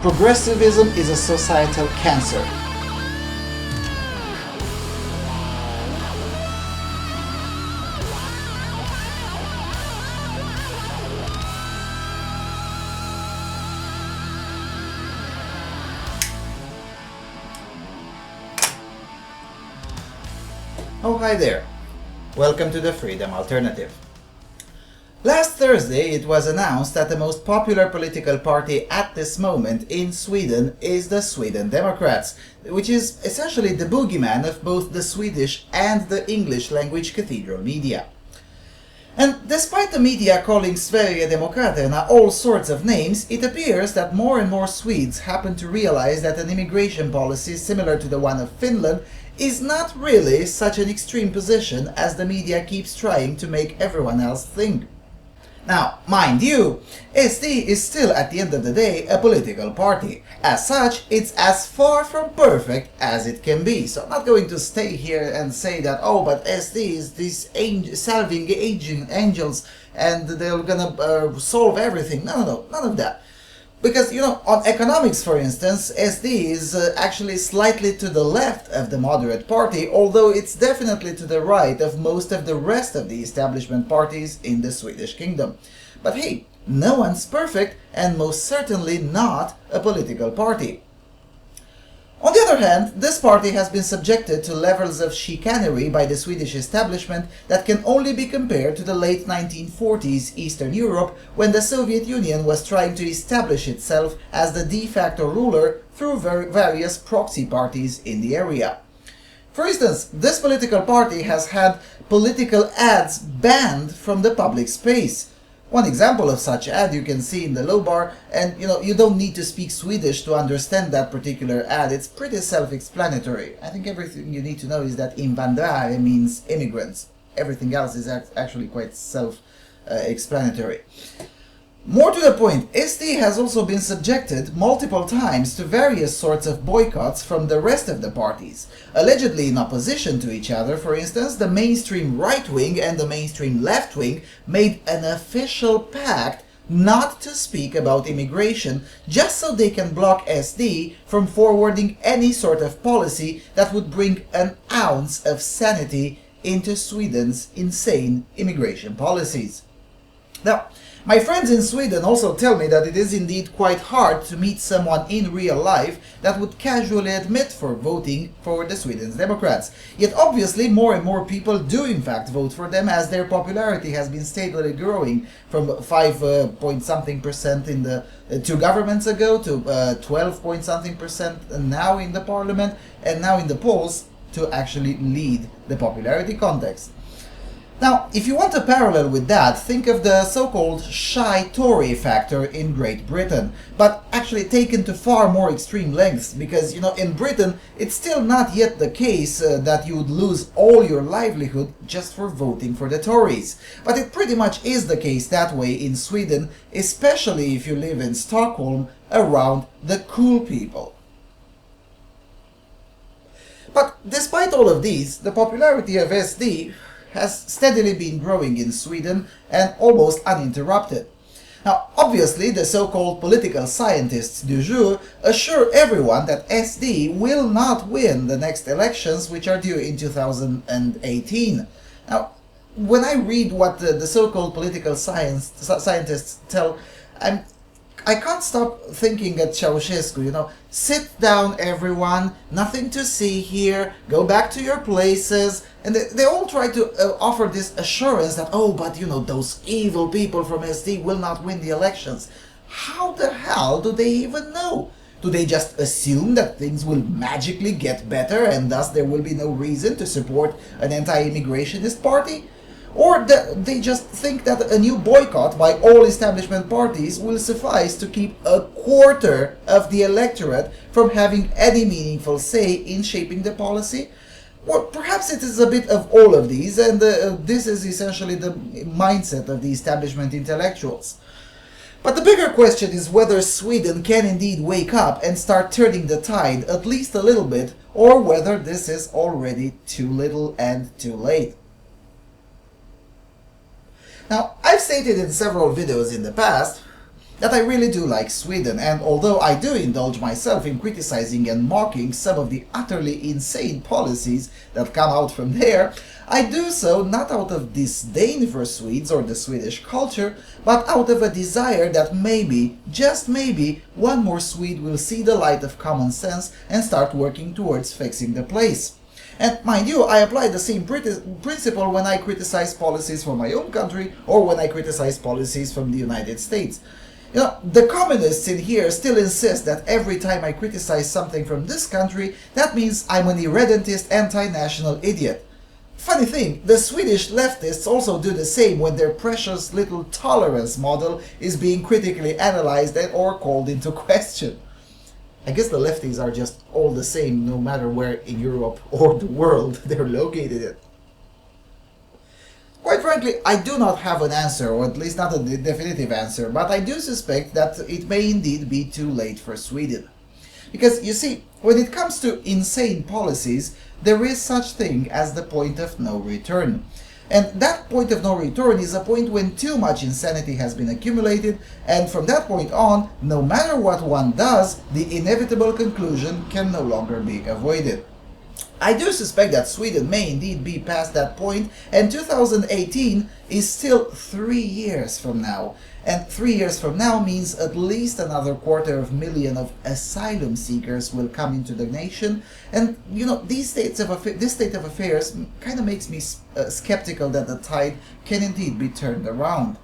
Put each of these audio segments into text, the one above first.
Progressivism is a societal cancer. Oh, hi there. Welcome to the Freedom Alternative. Last Thursday, it was announced that the most popular political party at this moment in Sweden is the Sweden Democrats, which is essentially the boogeyman of both the Swedish and the English language cathedral media. And despite the media calling Sverigedemokraterna all sorts of names, it appears that more and more Swedes happen to realize that an immigration policy similar to the one of Finland is not really such an extreme position as the media keeps trying to make everyone else think. Now, mind you, SD is still at the end of the day a political party. As such, it's as far from perfect as it can be. So I'm not going to stay here and say that, oh, but SD is these salving aging angels and they're gonna solve everything. No, none of that. Because, you know, on economics, for instance, SD is actually slightly to the left of the moderate party, although it's definitely to the right of most of the rest of the establishment parties in the Swedish kingdom. But hey, no one's perfect, and most certainly not a political party. On the other hand, this party has been subjected to levels of chicanery by the Swedish establishment that can only be compared to the late 1940s Eastern Europe, when the Soviet Union was trying to establish itself as the de facto ruler through various proxy parties in the area. For instance, this political party has had political ads banned from the public space. One example of such ad you can see in the low bar, and you don't need to speak Swedish to understand that particular ad. It's pretty self-explanatory. I think everything you need to know is that invandrare means immigrants. Everything else is actually quite self-explanatory. More to the point, SD has also been subjected multiple times to various sorts of boycotts from the rest of the parties. Allegedly in opposition to each other, for instance, the mainstream right wing and the mainstream left wing made an official pact not to speak about immigration, just so they can block SD from forwarding any sort of policy that would bring an ounce of sanity into Sweden's insane immigration policies. Now, my friends in Sweden also tell me that it is indeed quite hard to meet someone in real life that would casually admit for voting for the Sweden's Democrats. Yet obviously more and more people do in fact vote for them, as their popularity has been steadily growing from 5 point something percent in the 2 governments ago to 12 point something percent now in the parliament, and now in the polls to actually lead the popularity contest. Now, if you want a parallel with that, think of the so-called shy Tory factor in Great Britain, but actually taken to far more extreme lengths, because, in Britain, it's still not yet the case that you would lose all your livelihood just for voting for the Tories. But it pretty much is the case that way in Sweden, especially if you live in Stockholm, around the cool people. But despite all of these, the popularity of SD has steadily been growing in Sweden and almost uninterrupted. Now, obviously, the so-called political scientists du jour assure everyone that SD will not win the next elections, which are due in 2018. Now, when I read what the so-called political scientists tell, I can't stop thinking at Ceausescu, sit down everyone, nothing to see here, go back to your places, and they all try to offer this assurance that, oh, but those evil people from SD will not win the elections. How the hell do they even know? Do they just assume that things will magically get better and thus there will be no reason to support an anti-immigrationist party? Or they just think that a new boycott by all establishment parties will suffice to keep a quarter of the electorate from having any meaningful say in shaping the policy? Well, perhaps it is a bit of all of these, and this is essentially the mindset of the establishment intellectuals. But the bigger question is whether Sweden can indeed wake up and start turning the tide at least a little bit, or whether this is already too little and too late. Now, I've stated in several videos in the past that I really do like Sweden, and although I do indulge myself in criticizing and mocking some of the utterly insane policies that come out from there, I do so not out of disdain for Swedes or the Swedish culture, but out of a desire that maybe, just maybe, one more Swede will see the light of common sense and start working towards fixing the place. And mind you, I apply the same principle when I criticize policies from my own country or when I criticize policies from the United States. You know, the communists in here still insist that every time I criticize something from this country, that means I'm an irredentist anti-national idiot. Funny thing, the Swedish leftists also do the same when their precious little tolerance model is being critically analyzed or called into question. I guess the lefties are just all the same no matter where in Europe or the world they're located in. Quite frankly, I do not have an answer, or at least not a definitive answer, but I do suspect that it may indeed be too late for Sweden. Because, you see, when it comes to insane policies, there is such thing as the point of no return. And that point of no return is a point when too much insanity has been accumulated, and from that point on, no matter what one does, the inevitable conclusion can no longer be avoided. I do suspect that Sweden may indeed be past that point, and 2018 is still 3 years from now. And 3 years from now means at least another 250,000 of asylum seekers will come into the nation. And, you know, this state of affairs kind of makes me skeptical that the tide can indeed be turned around.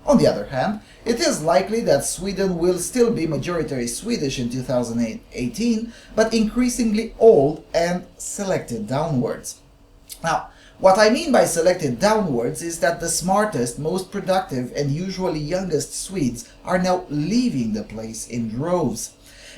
On the other hand, it is likely that Sweden will still be majority Swedish in 2018, but increasingly old and selected downwards. Now, what I mean by selected downwards is that the smartest, most productive, and usually youngest Swedes are now leaving the place in droves.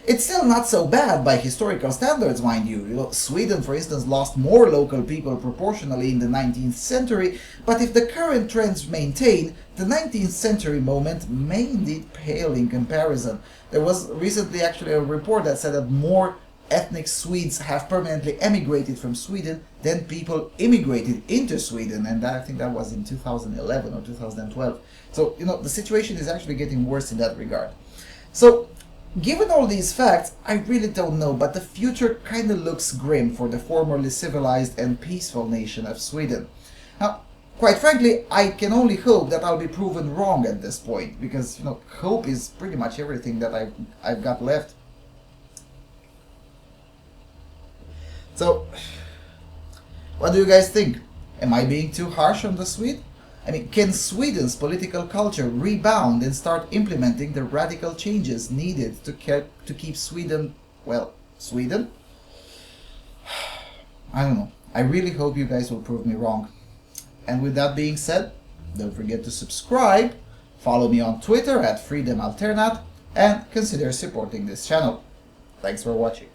It's still not so bad by historical standards, mind you. You know, Sweden, for instance, lost more local people proportionally in the 19th century, but if the current trends maintain, the 19th century moment may indeed pale in comparison. There was recently actually a report that said that more ethnic Swedes have permanently emigrated from Sweden than people immigrated into Sweden, and I think that was in 2011 or 2012. So, you know, the situation is actually getting worse in that regard. So, given all these facts, I really don't know, but the future kind of looks grim for the formerly civilized and peaceful nation of Sweden. Now, quite frankly, I can only hope that I'll be proven wrong at this point, because, you know, hope is pretty much everything that I've got left. So, what do you guys think? Am I being too harsh on the Swede? I mean, can Sweden's political culture rebound and start implementing the radical changes needed to keep Sweden, well, Sweden? I don't know. I really hope you guys will prove me wrong. And with that being said, don't forget to subscribe, follow me on Twitter at FreedomAlternat, and consider supporting this channel. Thanks for watching.